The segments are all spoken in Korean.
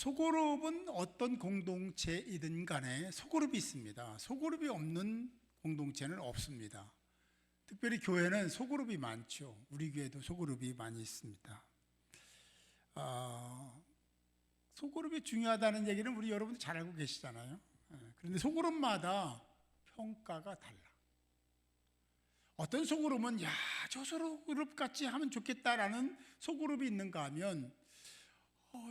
소그룹은 어떤 공동체이든 간에 소그룹이 있습니다. 소그룹이 없는 공동체는 없습니다. 특별히 교회는 소그룹이 많죠. 우리 교회도 소그룹이 많이 있습니다. 소그룹이 중요하다는 얘기는 우리 여러분도 잘 알고 계시잖아요. 그런데 소그룹마다 평가가 달라. 어떤 소그룹은 저 소그룹 같이 하면 좋겠다라는 소그룹이 있는가 하면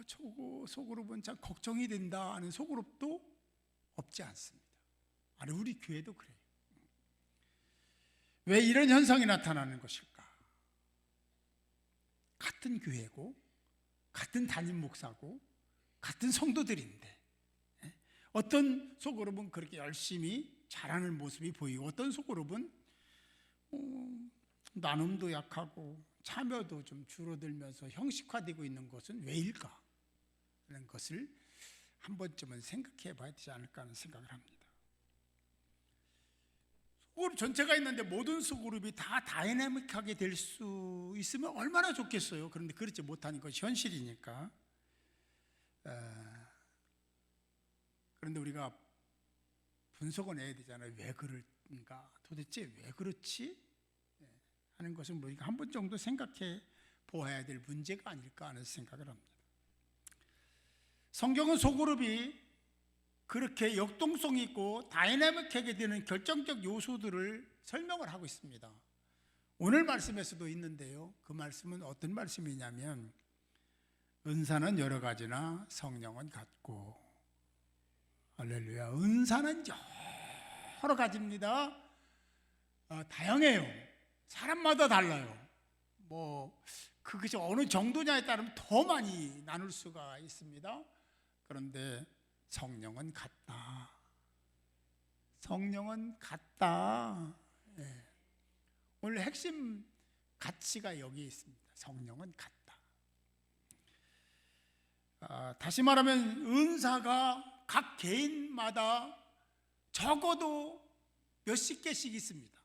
저 소그룹은 참 걱정이 된다 하는 소그룹도 없지 않습니다. 아니, 우리 교회도 그래요. 왜 이런 현상이 나타나는 것일까? 같은 교회고 같은 담임 목사고 같은 성도들인데 어떤 소그룹은 그렇게 열심히 잘하는 모습이 보이고 어떤 소그룹은 나눔도 약하고 참여도 좀 줄어들면서 형식화되고 있는 것은 왜일까? 라는 것을 한 번쯤은 생각해 봐야 되지 않을까 하는 생각을 합니다. 소그룹 전체가 있는데 모든 소그룹이 다 다이내믹하게 될 수 있으면 얼마나 좋겠어요. 그런데 그렇지 못하는 것이 현실이니까. 그런데 우리가 분석은 해야 되잖아요. 왜 그럴까? 도대체 왜 그렇지? 하는 것은 우리가 한 번 정도 생각해 보아야 될 문제가 아닐까 하는 생각을 합니다. 성경은 소그룹이 그렇게 역동성 있고 다이내믹하게 되는 결정적 요소들을 설명을 하고 있습니다. 오늘 말씀에서도 있는데요. 그 말씀은 어떤 말씀이냐면 은사는 여러 가지나 성령은 같고, 할렐루야, 은사는 여러 가지입니다. 다양해요. 사람마다 달라요. 그것이 어느 정도냐에 따르면 더 많이 나눌 수가 있습니다. 그런데 성령은 같다. 성령은 같다. 오늘 핵심 가치가 여기에 있습니다. 성령은 같다. 다시 말하면 은사가 각 개인마다 적어도 몇십 개씩 있습니다.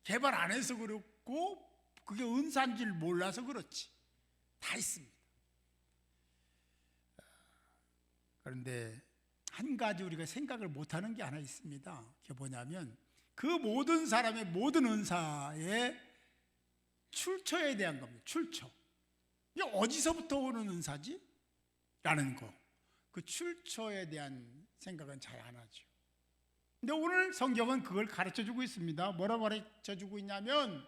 개발 안 해서 그렇고 그게 은사인 줄 몰라서 그렇지. 다 있습니다. 그런데 한 가지 우리가 생각을 못하는 게 하나 있습니다. 그게 뭐냐면 그 모든 사람의 모든 은사의 출처에 대한 겁니다. 출처. 이게 어디서부터 오는 은사지? 라는 거. 그 출처에 대한 생각은 잘 안 하죠. 근데 오늘 성경은 그걸 가르쳐주고 있습니다. 뭐라고 가르쳐주고 있냐면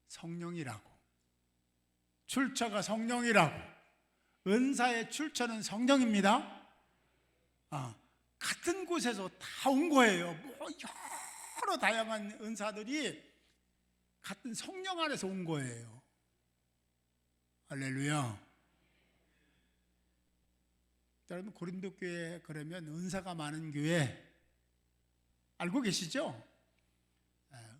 성령이라고. 출처가 성령이라고. 은사의 출처는 성령입니다. 같은 곳에서 다 온 거예요. 여러 다양한 은사들이 같은 성령 안에서 온 거예요. 할렐루야. 여러분, 고린도 교회 그러면 은사가 많은 교회 알고 계시죠?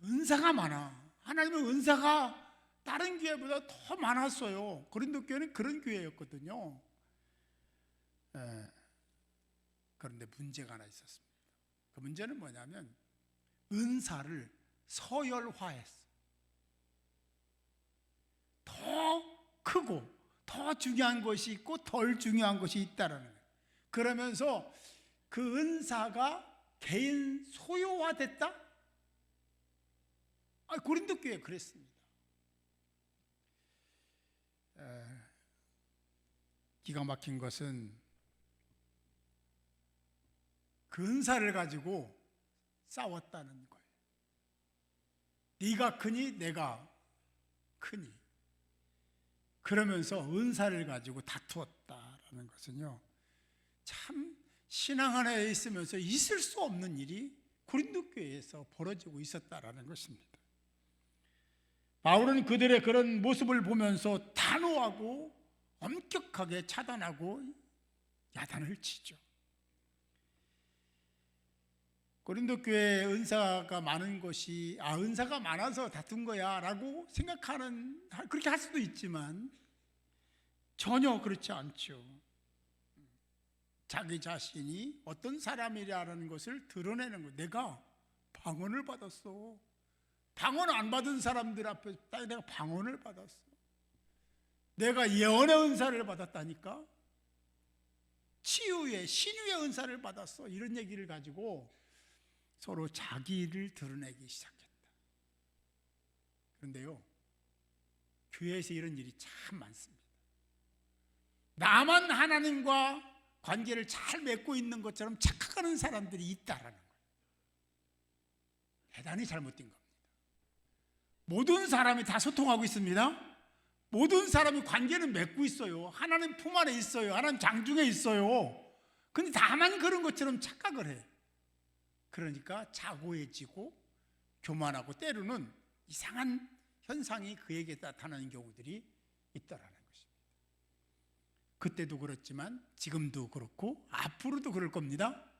은사가 많아. 하나님은 은사가 다른 교회보다 더 많았어요. 고린도 교회는 그런 교회였거든요. 그런데 문제가 하나 있었습니다. 그 문제는 뭐냐면 은사를 서열화했어. 더 크고 더 중요한 것이 있고 덜 중요한 것이 있다라는 거예요. 그러면서 그 은사가 개인 소유화됐다? 고린도 교회 그랬습니다. 기가 막힌 것은 그 은사를 가지고 싸웠다는 거예요. 네가 크니 내가 크니. 그러면서 은사를 가지고 다투었다라는 것은요, 참 신앙 안에 있으면서 있을 수 없는 일이 고린도 교회에서 벌어지고 있었다라는 것입니다. 바울은 그들의 그런 모습을 보면서 단호하고 엄격하게 차단하고 야단을 치죠. 고린도 교회에 은사가 많은 것이 은사가 많아서 다툰 거야 라고 생각하는, 그렇게 할 수도 있지만 전혀 그렇지 않죠. 자기 자신이 어떤 사람이라는 것을 드러내는 거. 내가 방언을 받았어. 방언 안 받은 사람들 앞에 내가 방언을 받았어. 내가 예언의 은사를 받았다니까. 은혜, 신유의 은사를 받았어. 이런 얘기를 가지고 서로 자기를 드러내기 시작했다. 그런데요, 교회에서 이런 일이 참 많습니다. 나만 하나님과 관계를 잘 맺고 있는 것처럼 착각하는 사람들이 있다라는 거예요. 대단히 잘못된 겁니다. 모든 사람이 다 소통하고 있습니다. 모든 사람이 관계는 맺고 있어요. 하나님 품 안에 있어요. 하나님 장중에 있어요. 근데 다만 그런 것처럼 착각을 해. 그러니까 자고해지고 교만하고 때로는 이상한 현상이 그에게 나타나는 경우들이 있더라는 것입니다. 그때도 그렇지만 지금도 그렇고 앞으로도 그럴 겁니다.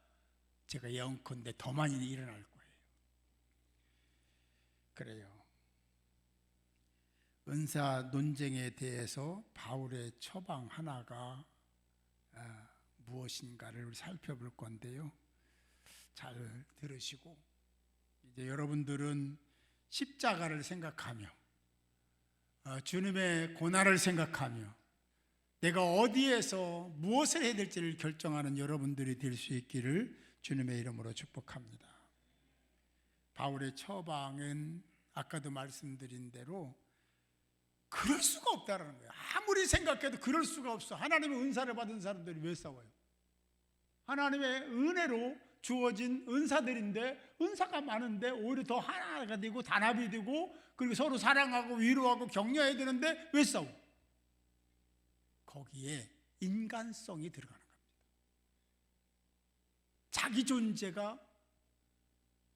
제가 예언컨대 더 많이 일어날 거예요. 그래요. 은사 논쟁에 대해서 바울의 처방 하나가 무엇인가를 우리 살펴볼 건데요. 잘 들으시고, 이제 여러분들은 십자가를 생각하며 주님의 고난을 생각하며 내가 어디에서 무엇을 해야 될지를 결정하는 여러분들이 될 수 있기를 주님의 이름으로 축복합니다. 바울의 처방은 아까도 말씀드린 대로 그럴 수가 없다라는 거예요. 아무리 생각해도 그럴 수가 없어. 하나님의 은사를 받은 사람들이 왜 싸워요? 하나님의 은혜로 주어진 은사들인데, 은사가 많은데 오히려 더 하나가 되고 단합이 되고 그리고 서로 사랑하고 위로하고 격려해야 되는데 왜 싸워? 거기에 인간성이 들어가는 겁니다. 자기 존재가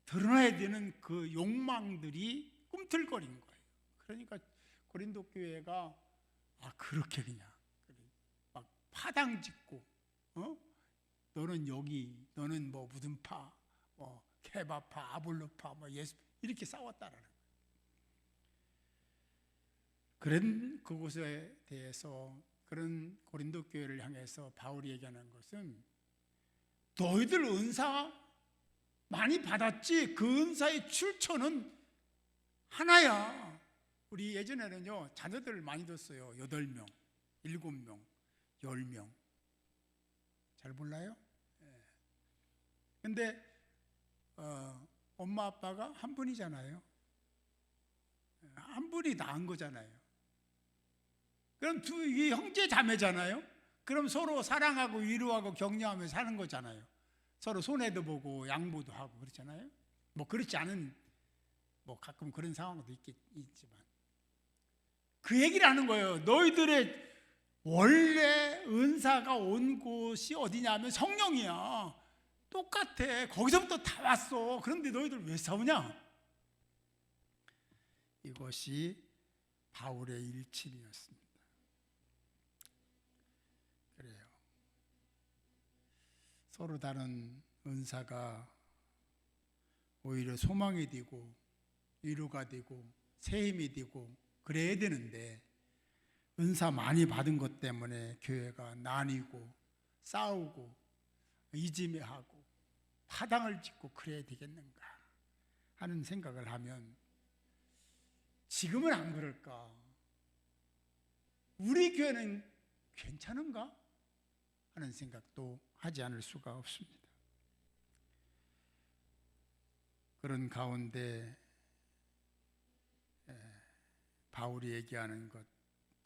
드러나야 되는 그 욕망들이 꿈틀거린 거예요. 그러니까 고린도 교회가 그렇게 그냥 막 파당 짓고, 너는 여기, 너는 뭐 무슨 파, 뭐 케바파, 아볼로파, 뭐 예수, 이렇게 싸웠다라는 거예요. 그런 그곳에 대해서, 그런 고린도 교회를 향해서 바울이 얘기하는 것은 너희들 은사 많이 받았지, 그 은사의 출처는 하나야. 우리 예전에는요, 자녀들 많이 뒀어요. 8명, 7명, 10명. 잘 몰라요? 근데 엄마 아빠가 한 분이잖아요. 한 분이 낳은 거잖아요. 그럼 이 형제 자매잖아요. 그럼 서로 사랑하고 위로하고 격려하며 사는 거잖아요. 서로 손해도 보고 양보도 하고 그렇잖아요. 뭐 그렇지 않은, 뭐 가끔 그런 상황도 있지만 그 얘기를 하는 거예요. 너희들의 원래 은사가 온 곳이 어디냐면 성령이야. 똑같아. 거기서부터 다 왔어. 그런데 너희들 왜 싸우냐? 이것이 바울의 일침이었습니다. 그래요. 서로 다른 은사가 오히려 소망이 되고 위로가 되고 새 힘이 되고 그래야 되는데, 은사 많이 받은 것 때문에 교회가 나뉘고 싸우고 이지매하고 파당을 짓고 그래야 되겠는가 하는 생각을 하면, 지금은 안 그럴까? 우리 교회는 괜찮은가? 하는 생각도 하지 않을 수가 없습니다. 그런 가운데 바울이 얘기하는 것,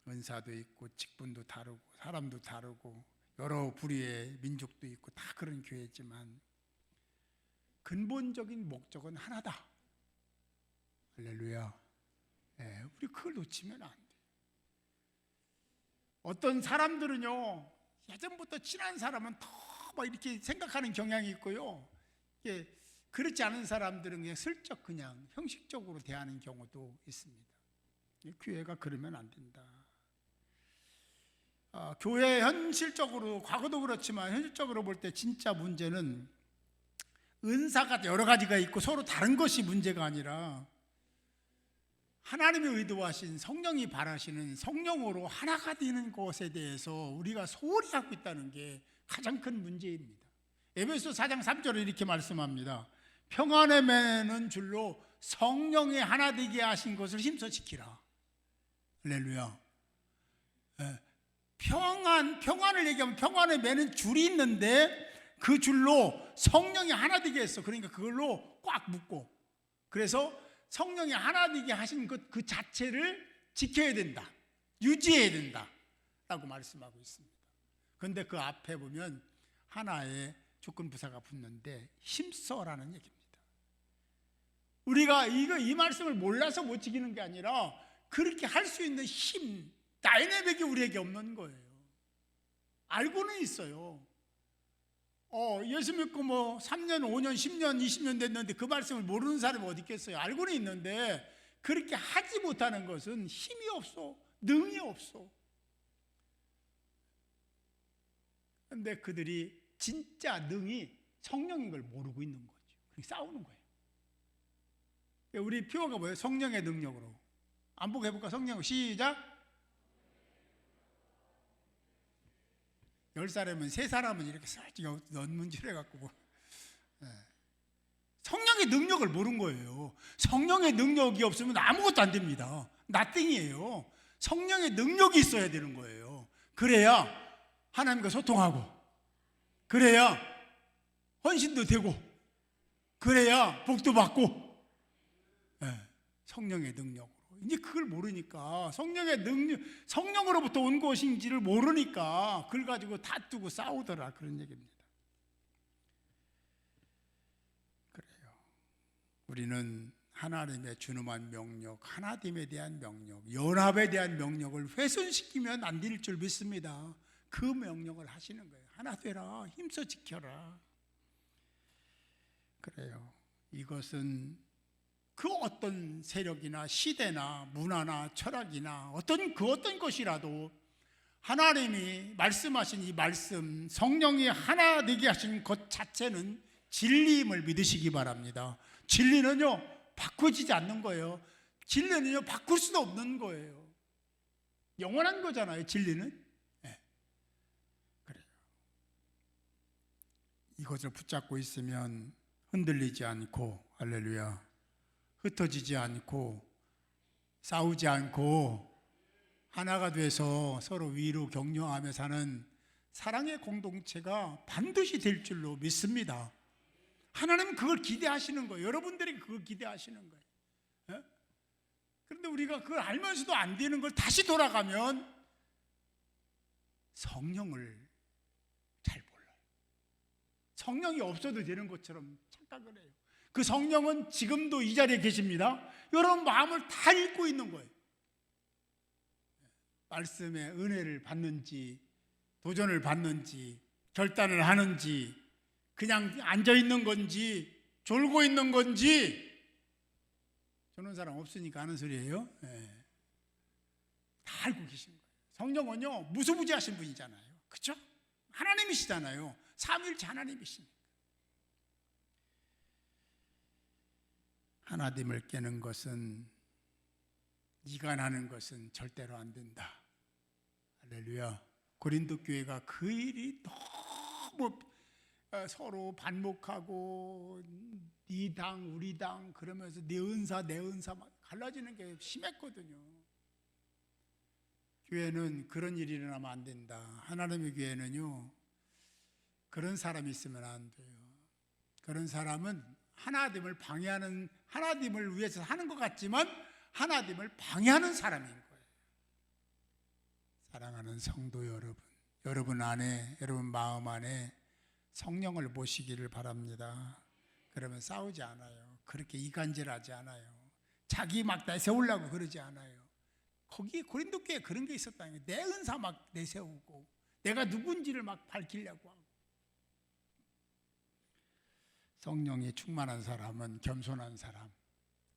은사도 있고 직분도 다르고 사람도 다르고 여러 부류의 민족도 있고 다 그런 교회지만 근본적인 목적은 하나다. 할렐루야. 우리 그걸 놓치면 안 돼. 어떤 사람들은요, 예전부터 친한 사람은 더 막 이렇게 생각하는 경향이 있고요, 그렇지 않은 사람들은 그냥 슬쩍 그냥 형식적으로 대하는 경우도 있습니다. 교회가 그러면 안 된다. 교회 현실적으로, 과거도 그렇지만 현실적으로 볼 때 진짜 문제는 은사가 여러 가지가 있고 서로 다른 것이 문제가 아니라 하나님이 의도하신, 성령이 바라시는 성령으로 하나가 되는 것에 대해서 우리가 소홀히 하고 있다는 게 가장 큰 문제입니다. 에베소 4장 3절에 이렇게 말씀합니다. 평안에 매는 줄로 성령이 하나 되게 하신 것을 힘써 지키라. 할렐루야. 평안을 얘기하면 평안에 매는 줄이 있는데 그 줄로 성령이 하나 되게 했어. 그러니까 그걸로 꽉 묶고, 그래서 성령이 하나 되게 하신 그 자체를 지켜야 된다, 유지해야 된다 라고 말씀하고 있습니다. 그런데 그 앞에 보면 하나의 조건부사가 붙는데 힘써라는 얘기입니다. 우리가 이 말씀을 몰라서 못 지키는 게 아니라 그렇게 할 수 있는 힘, 다이내믹이 우리에게 없는 거예요. 알고는 있어요. 예수 믿고 3년, 5년, 10년, 20년 됐는데 그 말씀을 모르는 사람이 어디 있겠어요? 알고는 있는데 그렇게 하지 못하는 것은 힘이 없어, 능이 없어. 그런데 그들이 진짜 능이 성령인 걸 모르고 있는 거죠. 싸우는 거예요. 우리 표어가 뭐예요? 성령의 능력으로. 안보고 해볼까? 성령 시작. 10사람은 3사람은 이렇게 살짝 넣문질 해갖고 성령의 능력을 모르는 거예요. 성령의 능력이 없으면 아무것도 안 됩니다. 나띵이에요. 성령의 능력이 있어야 되는 거예요. 그래야 하나님과 소통하고, 그래야 헌신도 되고, 그래야 복도 받고. 성령의 능력으로. 이제 그걸 모르니까, 성령의 능력, 성령으로부터 온 것인지를 모르니까 그걸 가지고 다투고 싸우더라, 그런 얘기입니다. 그래요. 우리는 하나님의 준엄한 명령, 하나님에 대한 명령, 연합에 대한 명령을 훼손시키면 안 될 줄 믿습니다. 그 명령을 하시는 거예요. 하나 되라, 힘써 지켜라. 그래요. 이것은 그 어떤 세력이나 시대나 문화나 철학이나 어떤 것이라도 하나님이 말씀하신 이 말씀, 성령이 하나 되게 하신 것 자체는 진리임을 믿으시기 바랍니다. 진리는요, 바꿔지지 않는 거예요. 진리는요, 바꿀 수도 없는 거예요. 영원한 거잖아요, 진리는. 네. 그래요. 이것을 붙잡고 있으면 흔들리지 않고, 할렐루야, 흩어지지 않고, 싸우지 않고, 하나가 돼서 서로 위로 격려하며 사는 사랑의 공동체가 반드시 될 줄로 믿습니다. 하나님은 그걸 기대하시는 거예요. 여러분들이 그걸 기대하시는 거예요. 예? 그런데 우리가 그걸 알면서도 안 되는 걸 다시 돌아가면 성령을 잘 몰라요. 성령이 없어도 되는 것처럼 착각을 해요. 그 성령은 지금도 이 자리에 계십니다. 여러분 마음을 다 읽고 있는 거예요. 말씀의 은혜를 받는지, 도전을 받는지, 결단을 하는지, 그냥 앉아 있는 건지, 졸고 있는 건지. 저런 사람 없으니까 하는 소리예요. 네. 다 알고 계신 거예요. 성령은요, 무소부지하신 분이잖아요. 그렇죠? 하나님이시잖아요. 삼위일체 하나님이시니까. 하나님을 깨는 것은, 이간하는 것은 절대로 안 된다. 할렐루야. 고린도 교회가 그 일이 너무 서로 반목하고 네 당 우리 당 그러면서 네 은사 내 은사 막 갈라지는 게 심했거든요. 교회는 그런 일이 일어나면 안 된다. 하나님의 교회는요, 그런 사람이 있으면 안 돼요. 그런 사람은 하나님을 방해하는, 하나님을 위해서 하는 것 같지만 하나님을 방해하는 사람인 거예요. 사랑하는 성도 여러분, 여러분 안에, 여러분 마음 안에 성령을 모시기를 바랍니다. 그러면 싸우지 않아요. 그렇게 이간질하지 않아요. 자기 막 내세우려고 그러지 않아요. 거기 고린도 교회에 그런 게 있었다는 거예요. 내 은사 막 내세우고 내가 누군지를 막 밝히려고 하고. 성령이 충만한 사람은 겸손한 사람,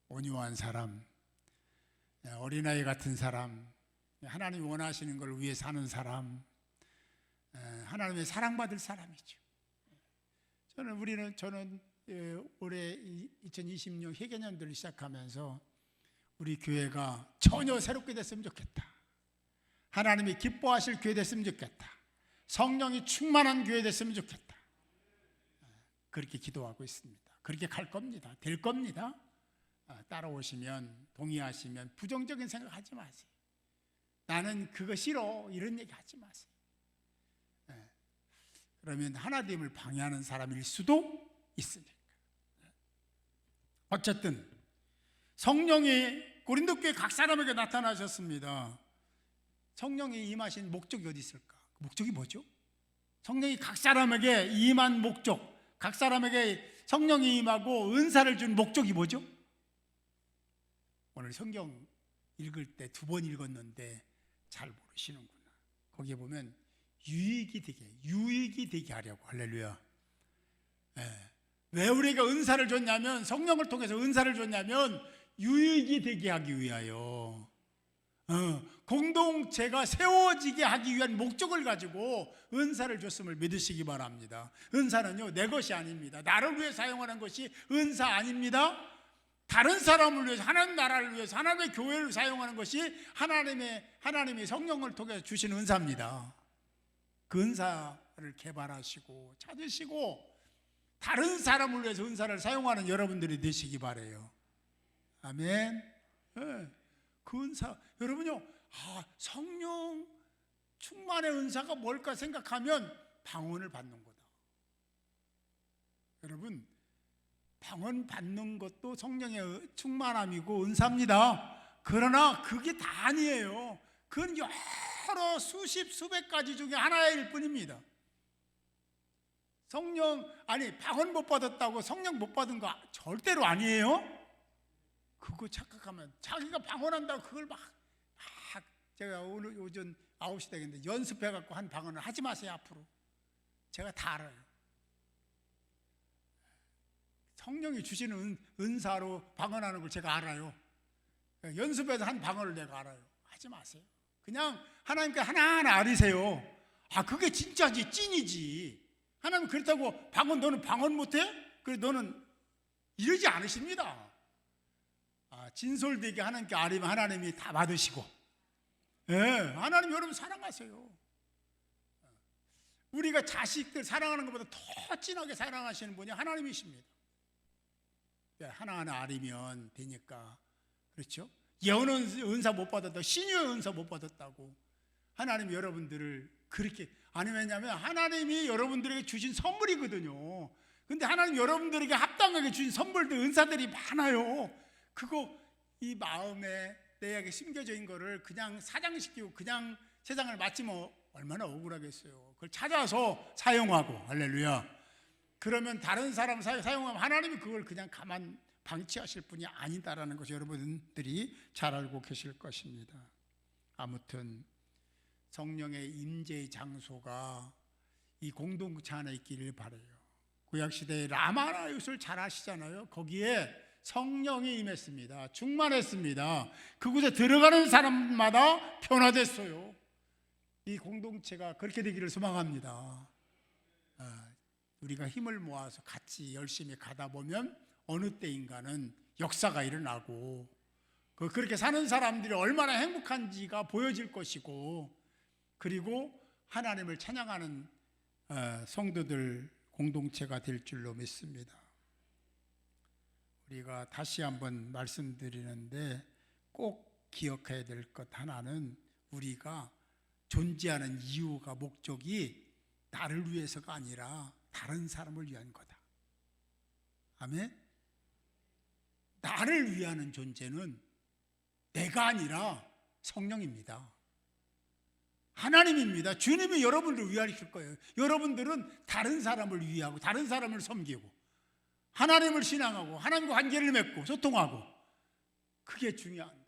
온유한 사람, 어린아이 같은 사람, 하나님이 원하시는 걸 위해 사는 사람, 하나님의 사랑받을 사람이죠. 저는 올해 2026 회개년도를 시작하면서 우리 교회가 전혀 새롭게 됐으면 좋겠다. 하나님이 기뻐하실 교회 됐으면 좋겠다. 성령이 충만한 교회 됐으면 좋겠다. 그렇게 기도하고 있습니다. 그렇게 갈 겁니다. 될 겁니다. 따라오시면, 동의하시면 부정적인 생각하지 마세요. 나는 그거 싫어, 이런 얘기 하지 마세요. 그러면 하나됨을 방해하는 사람일 수도 있으니까. 어쨌든 성령이 고린도 교회 각 사람에게 나타나셨습니다. 성령이 임하신 목적이 어디 있을까? 그 목적이 뭐죠? 성령이 각 사람에게 임한 목적, 각 사람에게 성령이 임하고 은사를 준 목적이 뭐죠? 오늘 성경 읽을 때 2번 읽었는데 잘 모르시는구나. 거기에 보면 유익이 되게 하려고. 할렐루야. 왜 우리가 은사를 줬냐면, 성령을 통해서 은사를 줬냐면 유익이 되게 하기 위하여, 공동체가 세워지게 하기 위한 목적을 가지고 은사를 줬음을 믿으시기 바랍니다. 은사는요, 내 것이 아닙니다. 나를 위해 사용하는 것이 은사 아닙니다. 다른 사람을 위해서, 하나님 나라를 위해서, 하나님의 교회를 사용하는 것이 하나님의 성령을 통해서 주신 은사입니다. 그 은사를 개발하시고 찾으시고 다른 사람을 위해서 은사를 사용하는 여러분들이 되시기 바라요. 아멘. 그 은사, 여러분요, 성령 충만의 은사가 뭘까 생각하면 방언을 받는 거다. 여러분, 방언 받는 것도 성령의 충만함이고 은사입니다. 그러나 그게 다 아니에요. 그건 여러 수십 수백 가지 중에 하나일 뿐입니다. 방언 못 받았다고 성령 못 받은 거 절대로 아니에요. 그거 착각하면 자기가 방언한다고 그걸 막 제가 오늘 오전 9시 되겠는데 연습해갖고 한 방언을 하지 마세요. 앞으로 제가 다 알아요. 성령이 주시는 은사로 방언하는 걸 제가 알아요. 연습해서 한 방언을 내가 알아요. 하지 마세요. 그냥 하나님께 하나하나 아리세요. 그게 진짜지, 찐이지. 하나님 그렇다고 너는 방언 못해? 그래 너는 이러지 않으십니다. 진솔되게 하나님께 아리면 하나님이 다 받으시고, 하나님 여러분 사랑하세요. 우리가 자식들 사랑하는 것보다 더 진하게 사랑하시는 분이 하나님이십니다. 하나하나 아리면 되니까. 그렇죠? 예언은 은사 못 받았다고, 신유의 은사 못 받았다고 하나님이 여러분들을 그렇게, 아니 왜냐하면 하나님이 여러분들에게 주신 선물이거든요. 근데 하나님 여러분들에게 합당하게 주신 선물들, 은사들이 많아요. 그거 이 마음에 내에게 심겨져 있는 거를 그냥 사장시키고 그냥 세상을 마치면 얼마나 억울하겠어요. 그걸 찾아서 사용하고. 할렐루야. 그러면 다른 사람 사용하면 하나님이 그걸 그냥 가만 방치하실 분이 아니다라는 것을 여러분들이 잘 알고 계실 것입니다. 아무튼 성령의 임재의 장소가 이 공동체 안에 있기를 바라요. 구약시대의 라마라윳을 잘 아시잖아요. 거기에 성령이 임했습니다. 충만했습니다. 그곳에 들어가는 사람마다 변화됐어요. 이 공동체가 그렇게 되기를 소망합니다. 우리가 힘을 모아서 같이 열심히 가다 보면 어느 때인가는 역사가 일어나고, 그렇게 사는 사람들이 얼마나 행복한지가 보여질 것이고, 그리고 하나님을 찬양하는 성도들 공동체가 될 줄로 믿습니다. 우리가 다시 한번 말씀드리는데 꼭 기억해야 될 것 하나는, 우리가 존재하는 이유가, 목적이 나를 위해서가 아니라 다른 사람을 위한 거다. 아멘? 나를 위하는 존재는 내가 아니라 성령입니다. 하나님입니다. 주님이 여러분들을 위하실 거예요. 여러분들은 다른 사람을 위하고 다른 사람을 섬기고 하나님을 신앙하고 하나님과 관계를 맺고 소통하고, 그게 중요한 거예요.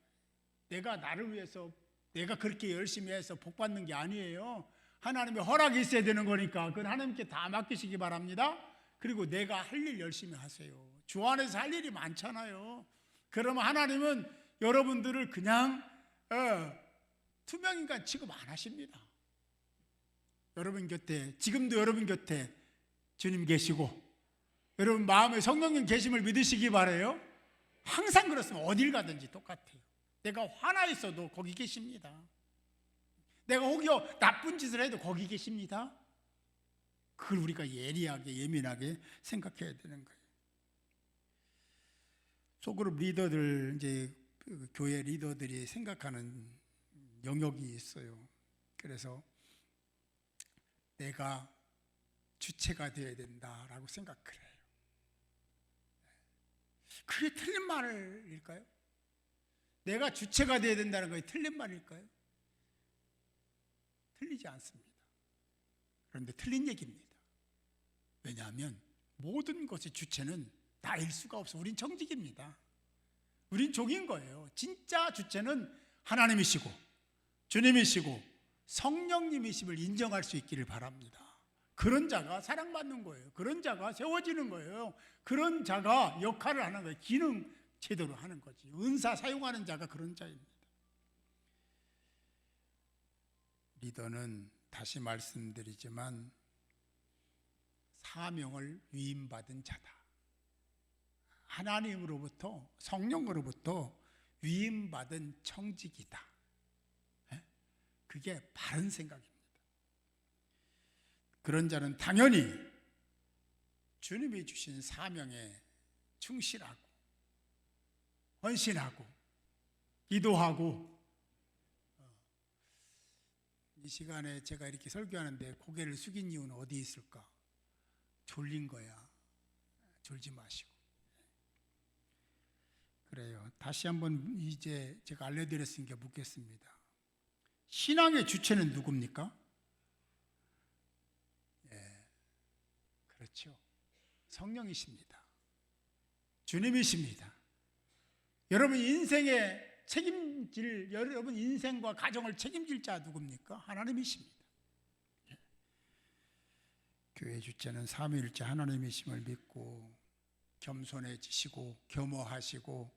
내가 나를 위해서 내가 그렇게 열심히 해서 복 받는 게 아니에요. 하나님의 허락이 있어야 되는 거니까 그건 하나님께 다 맡기시기 바랍니다. 그리고 내가 할 일 열심히 하세요. 주 안에서 할 일이 많잖아요. 그러면 하나님은 여러분들을 그냥 투명인간 취급 안 하십니다. 여러분 곁에, 지금도 여러분 곁에 주님 계시고 여러분 마음에 성령님 계심을 믿으시기 바라요. 항상 그렇습니다. 어딜 가든지 똑같아요. 내가 화나 있어도 거기 계십니다. 내가 혹여 나쁜 짓을 해도 거기 계십니다. 그걸 우리가 예리하게, 예민하게 생각해야 되는 거예요. 소그룹 리더들, 이제 교회 리더들이 생각하는 영역이 있어요. 그래서 내가 주체가 되어야 된다라고 생각을 해요. 그게 틀린 말일까요? 내가 주체가 되어야 된다는 것이 틀린 말일까요? 틀리지 않습니다. 그런데 틀린 얘기입니다. 왜냐하면 모든 것의 주체는 나일 수가 없어. 우린 정직입니다. 우린 종인 거예요. 진짜 주체는 하나님이시고 주님이시고 성령님이심을 인정할 수 있기를 바랍니다. 그런 자가 사랑받는 거예요. 그런 자가 세워지는 거예요. 그런 자가 역할을 하는 거예요. 기능 제대로 하는 거지. 은사 사용하는 자가 그런 자입니다. 리더는 다시 말씀드리지만 사명을 위임받은 자다. 하나님으로부터 성령으로부터 위임받은 청직이다. 그게 바른 생각입니다. 그런 자는 당연히 주님이 주신 사명에 충실하고 헌신하고 기도하고, 이 시간에 제가 이렇게 설교하는데 고개를 숙인 이유는 어디 있을까? 졸린 거야. 졸지 마시고. 그래요. 다시 한번 이제 제가 알려드렸으니까 묻겠습니다. 신앙의 주체는 누굽니까? 그렇죠. 성령이십니다. 주님이십니다. 여러분 인생의 책임질, 여러분 인생과 가정을 책임질 자 누굽니까? 하나님이십니다. 교회 주체는 삼위일체 하나님이심을 믿고 겸손해지시고 겸허하시고,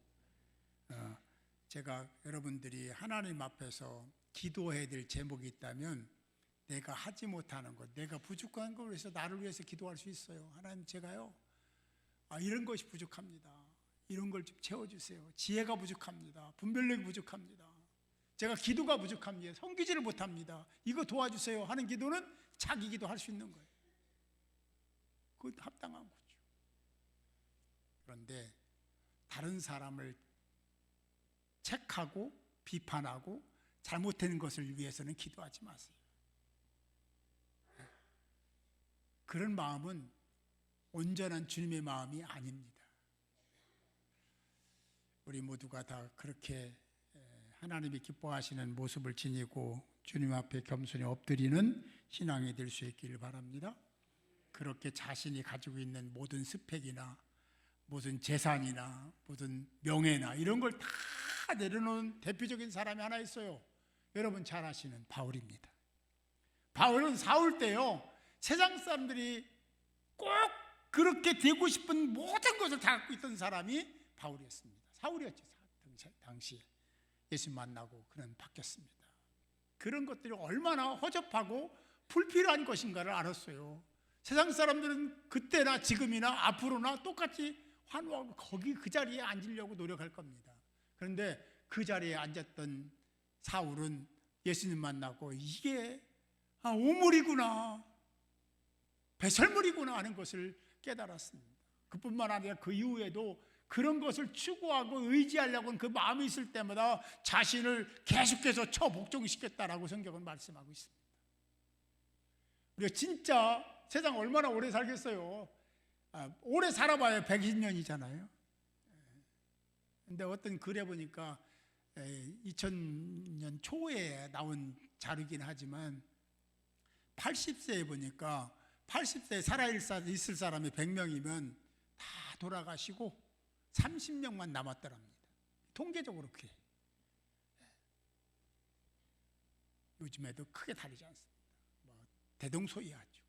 제가 여러분들이 하나님 앞에서 기도해야 될 제목이 있다면 내가 하지 못하는 것, 내가 부족한 걸 위해서 나를 위해서 기도할 수 있어요. 하나님, 제가요 이런 것이 부족합니다. 이런 걸 좀 채워주세요. 지혜가 부족합니다. 분별력이 부족합니다. 제가 기도가 부족합니다. 섬기지를 못합니다. 이거 도와주세요 하는 기도는 자기 기도할 수 있는 거예요. 그건 합당한 거죠. 그런데 다른 사람을 책하고 비판하고 잘못된 것을 위해서는 기도하지 마세요. 그런 마음은 온전한 주님의 마음이 아닙니다. 우리 모두가 다 그렇게 하나님이 기뻐하시는 모습을 지니고 주님 앞에 겸손히 엎드리는 신앙이 될 수 있기를 바랍니다. 그렇게 자신이 가지고 있는 모든 스펙이나 무슨 재산이나 무슨 명예나 이런 걸 다 내려놓은 대표적인 사람이 하나 있어요. 여러분 잘 아시는 바울입니다. 바울은 사울 때요, 세상 사람들이 꼭 그렇게 되고 싶은 모든 것을 다 갖고 있던 사람이 바울이었습니다. 사울이었죠. 당시에 예수 만나고 그는 바뀌었습니다. 그런 것들이 얼마나 허접하고 불필요한 것인가를 알았어요. 세상 사람들은 그때나 지금이나 앞으로나 똑같이 환호하고 거기 그 자리에 앉으려고 노력할 겁니다. 그런데 그 자리에 앉았던 사울은 예수님 만나고 이게 우물이구나, 배설물이구나 하는 것을 깨달았습니다. 그뿐만 아니라 그 이후에도 그런 것을 추구하고 의지하려고 하는 그 마음이 있을 때마다 자신을 계속해서 처복종시켰다라고 성경은 말씀하고 있습니다. 우리가 진짜 세상 얼마나 오래 살겠어요? 오래 살아봐야 120년이잖아요. 근데 어떤 글에 보니까 2000년 초에 나온 자료이긴 하지만 80세에 보니까 80세에 살아있을 사람이 100명이면 다 돌아가시고 30명만 남았더랍니다. 통계적으로 그래. 요즘에도 크게 다르지 않습니다. 대동소이하죠.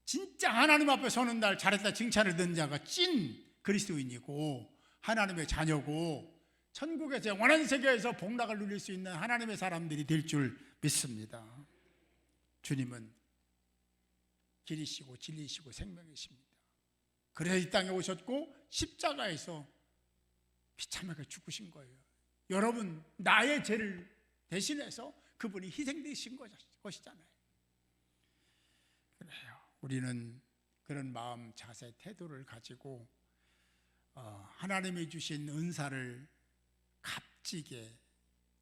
진짜 하나님 앞에 서는 날 잘했다 칭찬을 듣는 자가 찐 그리스도인이고 하나님의 자녀고 천국에서 영원한 세계에서 복락을 누릴 수 있는 하나님의 사람들이 될 줄 믿습니다. 주님은 길이시고 진리시고 생명이십니다. 그래서 이 땅에 오셨고 십자가에서 비참하게 죽으신 거예요. 여러분, 나의 죄를 대신해서 그분이 희생되신 것이잖아요. 그래요. 우리는 그런 마음, 자세, 태도를 가지고 하나님이 주신 은사를 값지게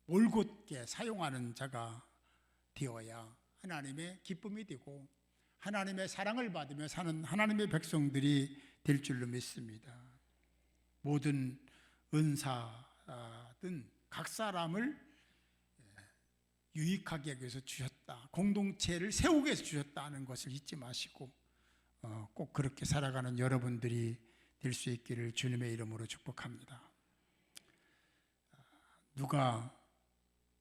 올곧게 사용하는 자가 되어야 하나님의 기쁨이 되고 하나님의 사랑을 받으며 사는 하나님의 백성들이 될 줄로 믿습니다. 모든 은사든 각 사람을 유익하게 하기 위해서 주셨다, 공동체를 세우기 위해서 주셨다는 것을 잊지 마시고 꼭 그렇게 살아가는 여러분들이 될 수 있기를 주님의 이름으로 축복합니다. 누가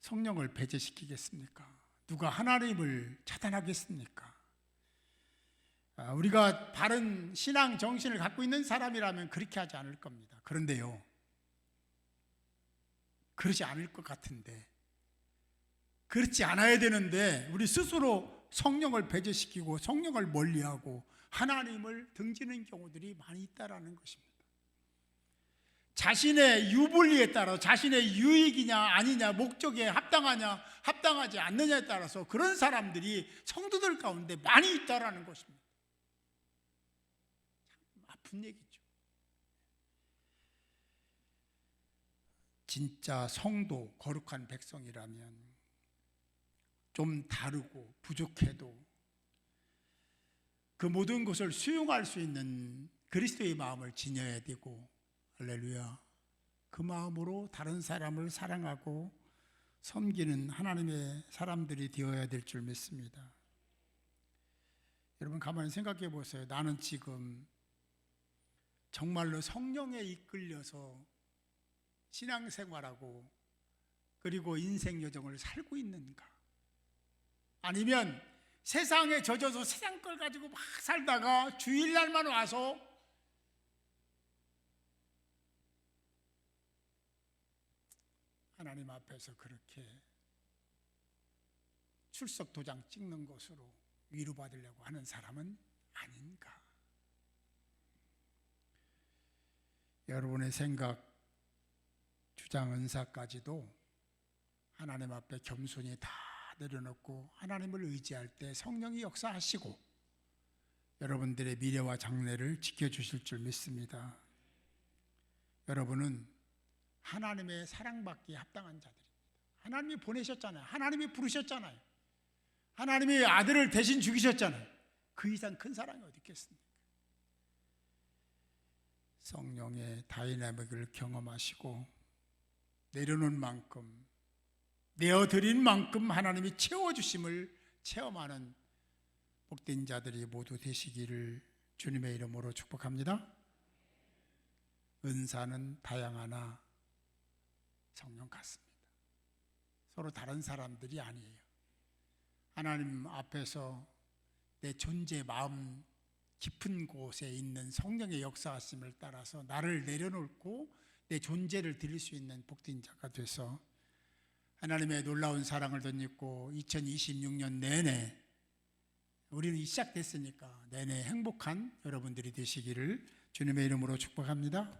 성령을 배제시키겠습니까? 누가 하나님을 차단하겠습니까? 우리가 바른 신앙 정신을 갖고 있는 사람이라면 그렇게 하지 않을 겁니다. 그런데요, 그러지 않을 것 같은데, 그렇지 않아야 되는데 우리 스스로 성령을 배제시키고 성령을 멀리하고 하나님을 등지는 경우들이 많이 있다라는 것입니다. 자신의 유불리에 따라 자신의 유익이냐 아니냐, 목적에 합당하냐 합당하지 않느냐에 따라서 그런 사람들이 성도들 가운데 많이 있다라는 것입니다. 참 아픈 얘기죠. 진짜 성도, 거룩한 백성이라면 좀 다르고 부족해도 그 모든 것을 수용할 수 있는 그리스도의 마음을 지녀야 되고, 할렐루야, 그 마음으로 다른 사람을 사랑하고 섬기는 하나님의 사람들이 되어야 될 줄 믿습니다. 여러분 가만히 생각해 보세요. 나는 지금 정말로 성령에 이끌려서 신앙생활하고 그리고 인생 여정을 살고 있는가? 아니면 세상에 젖어서 세상 걸 가지고 막 살다가 주일날만 와서 하나님 앞에서 그렇게 출석 도장 찍는 것으로 위로받으려고 하는 사람은 아닌가? 여러분의 생각, 주장, 은사까지도 하나님 앞에 겸손히 다 내려놓고 하나님을 의지할 때 성령이 역사하시고 여러분들의 미래와 장래를 지켜주실 줄 믿습니다. 여러분은 하나님의 사랑받기에 합당한 자들입니다. 하나님이 보내셨잖아요. 하나님이 부르셨잖아요. 하나님이 아들을 대신 죽이셨잖아요. 그 이상 큰 사랑이 어디 있겠습니까? 성령의 다이나믹을 경험하시고 내려놓은 만큼, 내어드린 만큼 하나님이 채워주심을 체험하는 복된 자들이 모두 되시기를 주님의 이름으로 축복합니다. 은사는 다양하나 성령 같습니다. 서로 다른 사람들이 아니에요. 하나님 앞에서 내 존재 마음 깊은 곳에 있는 성령의 역사하심을 따라서 나를 내려놓고 내 존재를 드릴 수 있는 복된 자가 돼서 하나님의 놀라운 사랑을 덧입고 2026년 내내, 우리는 시작됐으니까 내내 행복한 여러분들이 되시기를 주님의 이름으로 축복합니다.